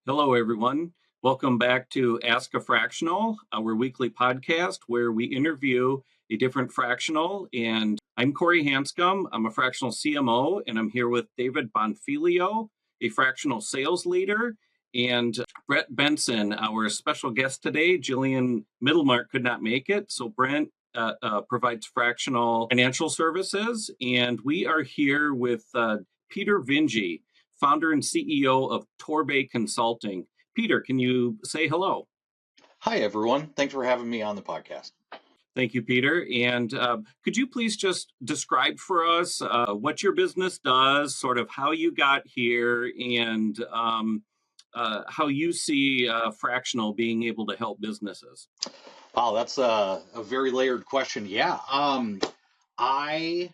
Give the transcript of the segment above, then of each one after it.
Hello, everyone. Welcome back to Ask a Fractional, our weekly podcast where we interview a different fractional. And I'm Corey Hanscom. I'm a fractional CMO, and I'm here with David Bonfilio, a fractional sales leader, and Brett Benson, our special guest today. Jillian Middlemark could not make it, so Brent provides fractional financial services. And we are here with Peter Vinge, founder and CEO of Torbay Consulting. Peter, can you say hello? Hi, everyone. Thanks for having me on the podcast. Thank you, Peter. And could you please just describe for us what your business does, sort of how you got here, and how you see fractional being able to help businesses? Wow, that's a very layered question. Yeah. I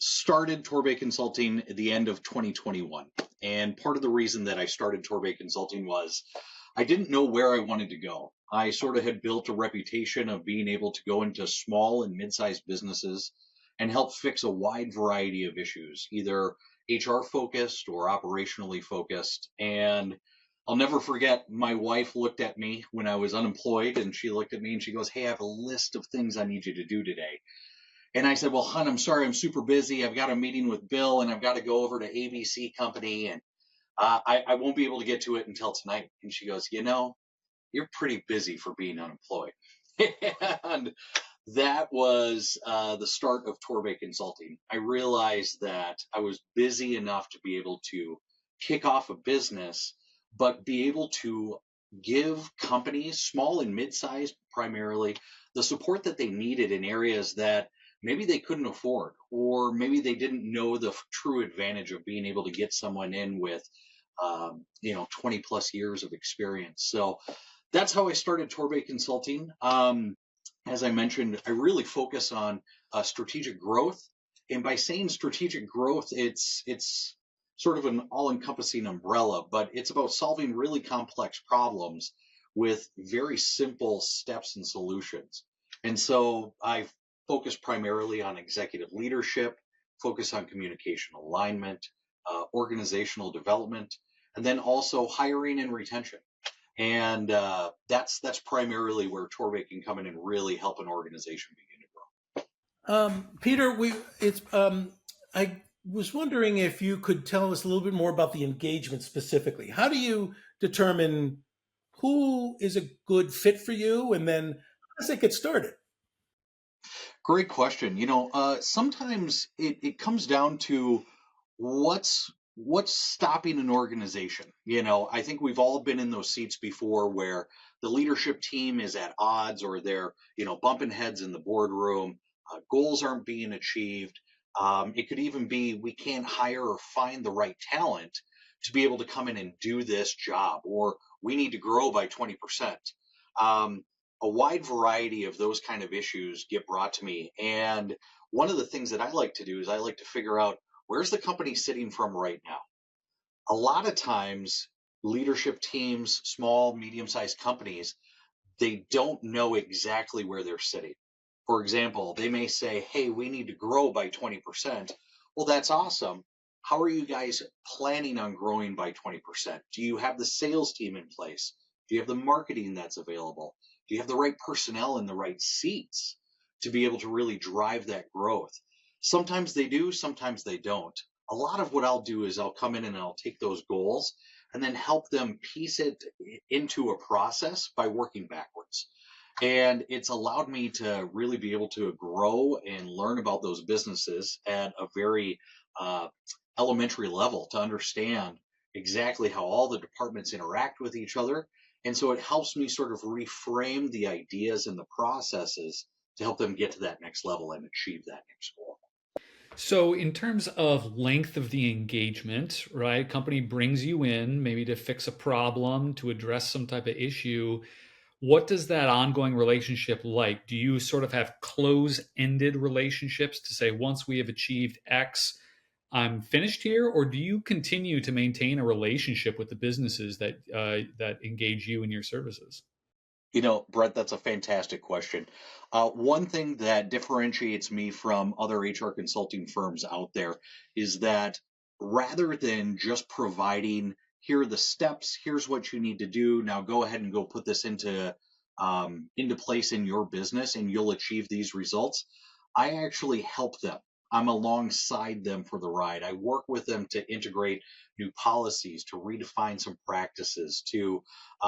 started Torbay Consulting at the end of 2021. And part of the reason that I started Torbay Consulting was I didn't know where I wanted to go. I sort of had built a reputation of being able to go into small and mid-sized businesses and help fix a wide variety of issues, either HR focused or operationally focused. And I'll never forget, my wife looked at me when I was unemployed, and she looked at me and she goes, "Hey, I have a list of things I need you to do today." And I said, "Well, hon, I'm sorry, I'm super busy. I've got a meeting with Bill and I've got to go over to ABC Company, and I won't be able to get to it until tonight." And she goes, "You're pretty busy for being unemployed." And that was the start of Torbay Consulting. I realized that I was busy enough to be able to kick off a business, but be able to give companies, small and mid-sized primarily, the support that they needed in areas that maybe they couldn't afford, or maybe they didn't know the true advantage of being able to get someone in with 20 plus years of experience. So that's how I started Torbay Consulting. As I mentioned, I really focus on strategic growth. And by saying strategic growth, it's sort of an all-encompassing umbrella, but it's about solving really complex problems with very simple steps and solutions. And so I focus primarily on executive leadership, focus on communication alignment, organizational development, and then also hiring and retention. And that's primarily where Torbay can come in and really help an organization begin to grow. Peter, I was wondering if you could tell us a little bit more about the engagement specifically. How do you determine who is a good fit for you, and then how does it get started? Great question. Sometimes it comes down to what's stopping an organization. I think we've all been in those seats before where the leadership team is at odds, or they're bumping heads in the boardroom. Goals aren't being achieved. It could even be we can't hire or find the right talent to be able to come in and do this job, or we need to grow by 20%. A wide variety of those kind of issues get brought to me. And one of the things that I like to do is I like to figure out, where's the company sitting from right now? A lot of times, leadership teams, small, medium-sized companies, they don't know exactly where they're sitting. For example, they may say, "Hey, we need to grow by 20%. Well, that's awesome. How are you guys planning on growing by 20%? Do you have the sales team in place? Do you have the marketing that's available? Do you have the right personnel in the right seats to be able to really drive that growth?" Sometimes they do, sometimes they don't. A lot of what I'll do is I'll come in and I'll take those goals and then help them piece it into a process by working backwards. And it's allowed me to really be able to grow and learn about those businesses at a very uh, elementary level, to understand exactly how all the departments interact with each other. And so it helps me sort of reframe the ideas and the processes to help them get to that next level and achieve that next goal. So, in terms of length of the engagement, right? Company brings you in maybe to fix a problem, to address some type of issue. What does that ongoing relationship like? Do you sort of have close-ended relationships to say, once we have achieved X, I'm finished here, or do you continue to maintain a relationship with the businesses that engage you in your services? Brett, that's a fantastic question. One thing that differentiates me from other HR consulting firms out there is that rather than just providing here are the steps, here's what you need to do. Now go ahead and go put this into place in your business and you'll achieve these results. I actually help them. I'm alongside them for the ride. I work with them to integrate new policies, to redefine some practices, to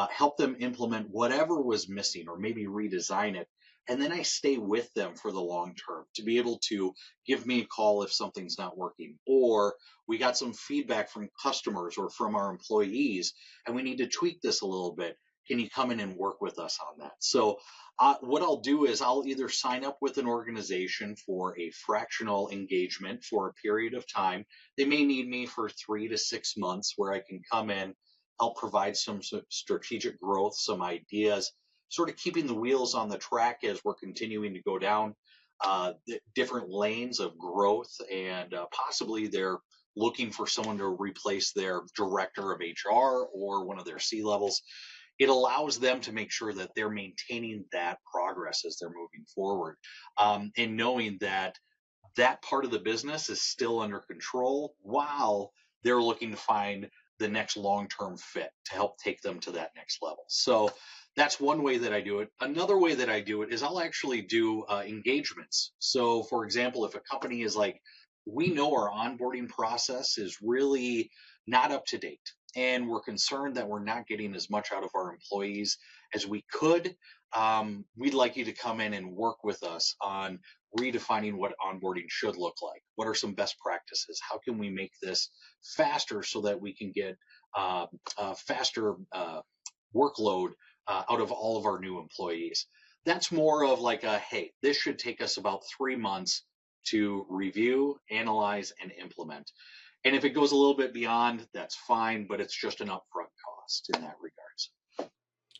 help them implement whatever was missing or maybe redesign it. And then I stay with them for the long term to be able to give me a call if something's not working, or we got some feedback from customers or from our employees and we need to tweak this a little bit. Can you come in and work with us on that? So what I'll do is I'll either sign up with an organization for a fractional engagement for a period of time. They may need me for 3 to 6 months where I can come in, help provide some strategic growth, some ideas, sort of keeping the wheels on the track as we're continuing to go down different lanes of growth, and possibly they're looking for someone to replace their director of HR or one of their C levels. It allows them to make sure that they're maintaining that progress as they're moving forward, and knowing that that part of the business is still under control while they're looking to find the next long-term fit to help take them to that next level. So that's one way that I do it. Another way that I do it is I'll actually do engagements. So for example, if a company is like, we know our onboarding process is really not up to date, and we're concerned that we're not getting as much out of our employees as we could, we'd like you to come in and work with us on redefining what onboarding should look like. What are some best practices? How can we make this faster so that we can get faster workload out of all of our new employees? That's more of like a, hey, this should take us about 3 months to review, analyze, and implement. And if it goes a little bit beyond, that's fine, but it's just an upfront cost in that regards.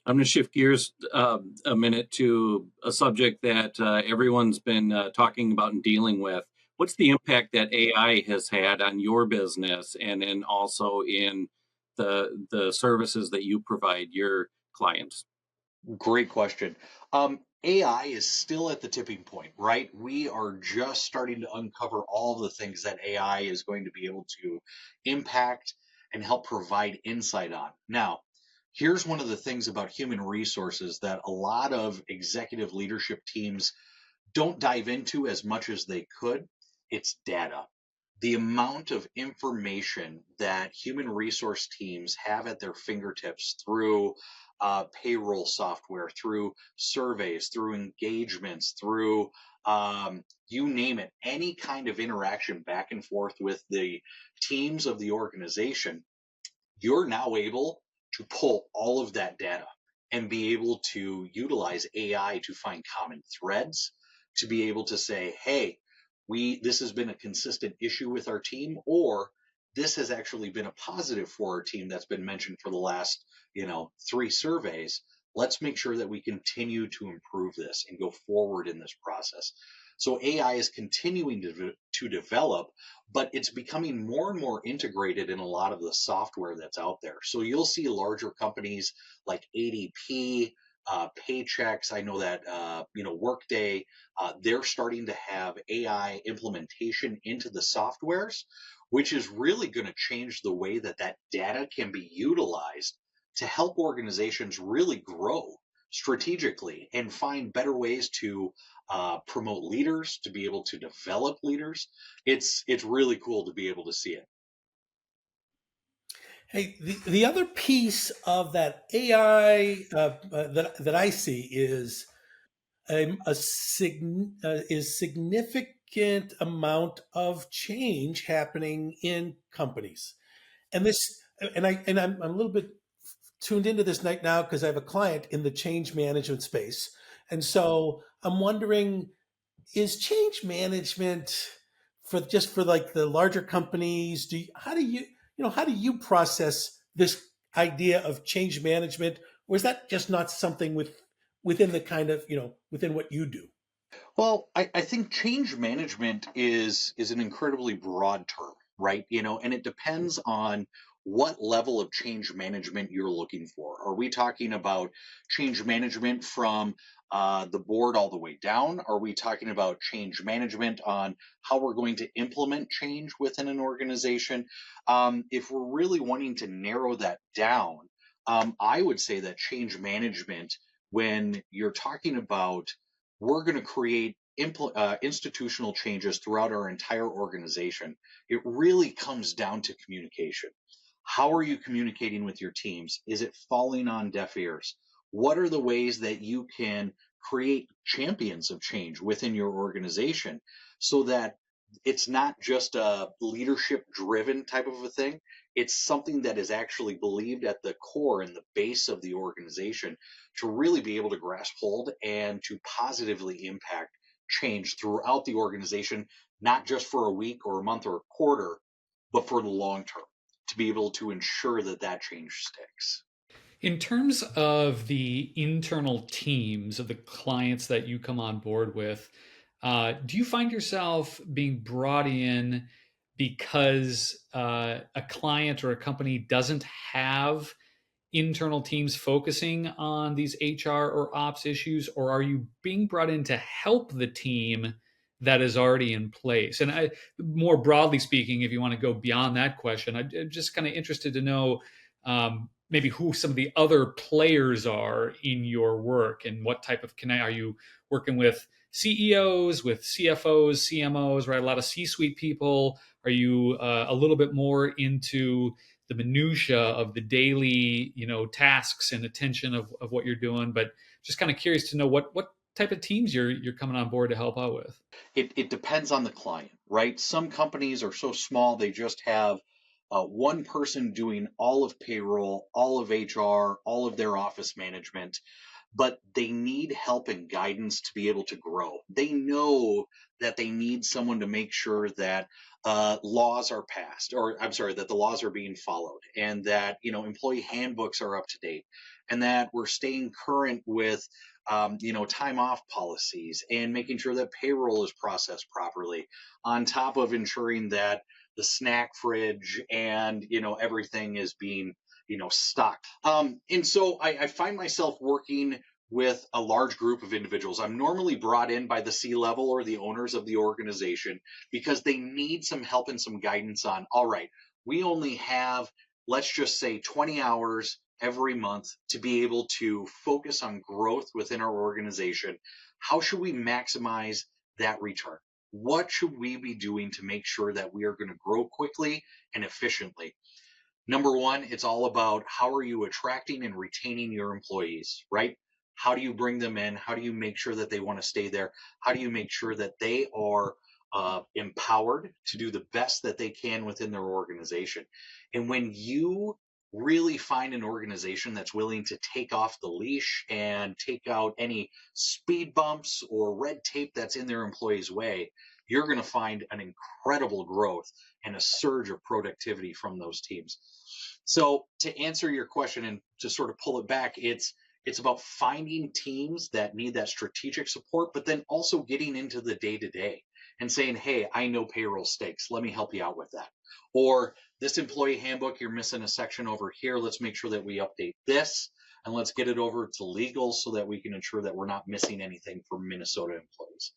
I'm going to shift gears a minute to a subject that everyone's been talking about and dealing with. What's the impact that AI has had on your business and then also in the services that you provide your clients? Great question. AI is still at the tipping point, right? We are just starting to uncover all the things that AI is going to be able to impact and help provide insight on. Now, here's one of the things about human resources that a lot of executive leadership teams don't dive into as much as they could. It's data. The amount of information that human resource teams have at their fingertips through payroll software, through surveys, through engagements, through you name it, any kind of interaction back and forth with the teams of the organization, you're now able to pull all of that data and be able to utilize AI to find common threads, to be able to say, hey, this has been a consistent issue with our team, or this has actually been a positive for our team that's been mentioned for the last 3 surveys. Let's make sure that we continue to improve this and go forward in this process. So AI is continuing to develop, but it's becoming more and more integrated in a lot of the software that's out there. So you'll see larger companies like ADP, Paychecks. I know that Workday, they're starting to have AI implementation into the softwares, which is really going to change the way that that data can be utilized to help organizations really grow strategically and find better ways to promote leaders, to be able to develop leaders. It's really cool to be able to see it. Hey, the other piece of that AI that I see is is significant amount of change happening in companies, and I'm a little bit tuned into this right now because I have a client in the change management space, and so I'm wondering, is change management for like the larger companies? How do you process this idea of change management, or is that just not something within the kind of within what you do? Well, I think change management is an incredibly broad term, right? And it depends on what level of change management you're looking for. Are we talking about change management from the board all the way down? Are we talking about change management on how we're going to implement change within an organization? If we're really wanting to narrow that down, I would say that change management, when you're talking about we're going to create institutional changes throughout our entire organization, it really comes down to communication. How are you communicating with your teams? Is it falling on deaf ears? What are the ways that you can create champions of change within your organization so that it's not just a leadership driven type of a thing? It's something that is actually believed at the core and the base of the organization to really be able to grasp hold and to positively impact change throughout the organization, not just for a week or a month or a quarter, but for the long term, to be able to ensure that that change sticks. In terms of the internal teams of the clients that you come on board with, do you find yourself being brought in because a client or a company doesn't have internal teams focusing on these HR or ops issues, or are you being brought in to help the team that is already in place? And more broadly speaking, if you want to go beyond that question, I'm just kind of interested to know maybe who some of the other players are in your work and what type of connect. Are you working with CEOs, with CFOs, CMOs, right? A lot of C-suite people. Are you a little bit more into the minutia of the daily, tasks and attention of what you're doing? But just kind of curious to know what type of teams you're coming on board to help out with. It depends on the client, right? Some companies are so small they just have one person doing all of payroll, all of HR, all of their office management, but they need help and guidance to be able to grow. They know that they need someone to make sure that laws are passed, or I'm sorry, that the laws are being followed, and that employee handbooks are up to date, and that we're staying current with time off policies and making sure that payroll is processed properly, on top of ensuring that the snack fridge and everything is being stocked. And so I find myself working with a large group of individuals. I'm normally brought in by the C level or the owners of the organization because they need some help and some guidance on, all right, we only have, let's just say, 20 hours every month to be able to focus on growth within our organization. How should we maximize that return? What should we be doing to make sure that we are going to grow quickly and efficiently? Number one, it's all about how are you attracting and retaining your employees, right? How do you bring them in? How do you make sure that they want to stay there? How do you make sure that they are empowered to do the best that they can within their organization? And when you really find an organization that's willing to take off the leash and take out any speed bumps or red tape that's in their employees' way, you're going to find an incredible growth and a surge of productivity from those teams. So to answer your question and to sort of pull it back, it's about finding teams that need that strategic support, but then also getting into the day to day and saying, hey, I know payroll stakes. Let me help you out with that. Or this employee handbook, you're missing a section over here. Let's make sure that we update this and let's get it over to legal so that we can ensure that we're not missing anything for Minnesota employees.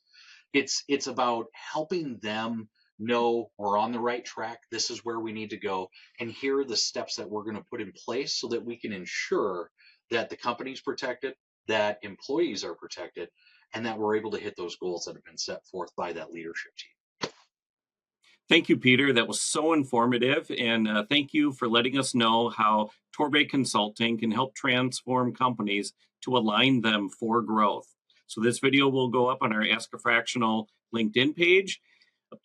It's about helping them know we're on the right track. This is where we need to go. And here are the steps that we're going to put in place so that we can ensure that the company's protected, that employees are protected, and that we're able to hit those goals that have been set forth by that leadership team. Thank you, Peter. That was so informative. And thank you for letting us know how Torbay Consulting can help transform companies to align them for growth. So this video will go up on our Ask a Fractional LinkedIn page.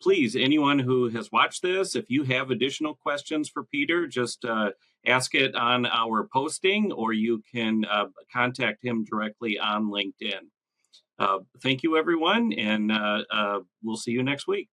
Please, anyone who has watched this, if you have additional questions for Peter, just ask it on our posting, or you can contact him directly on LinkedIn. Thank you, everyone, and we'll see you next week.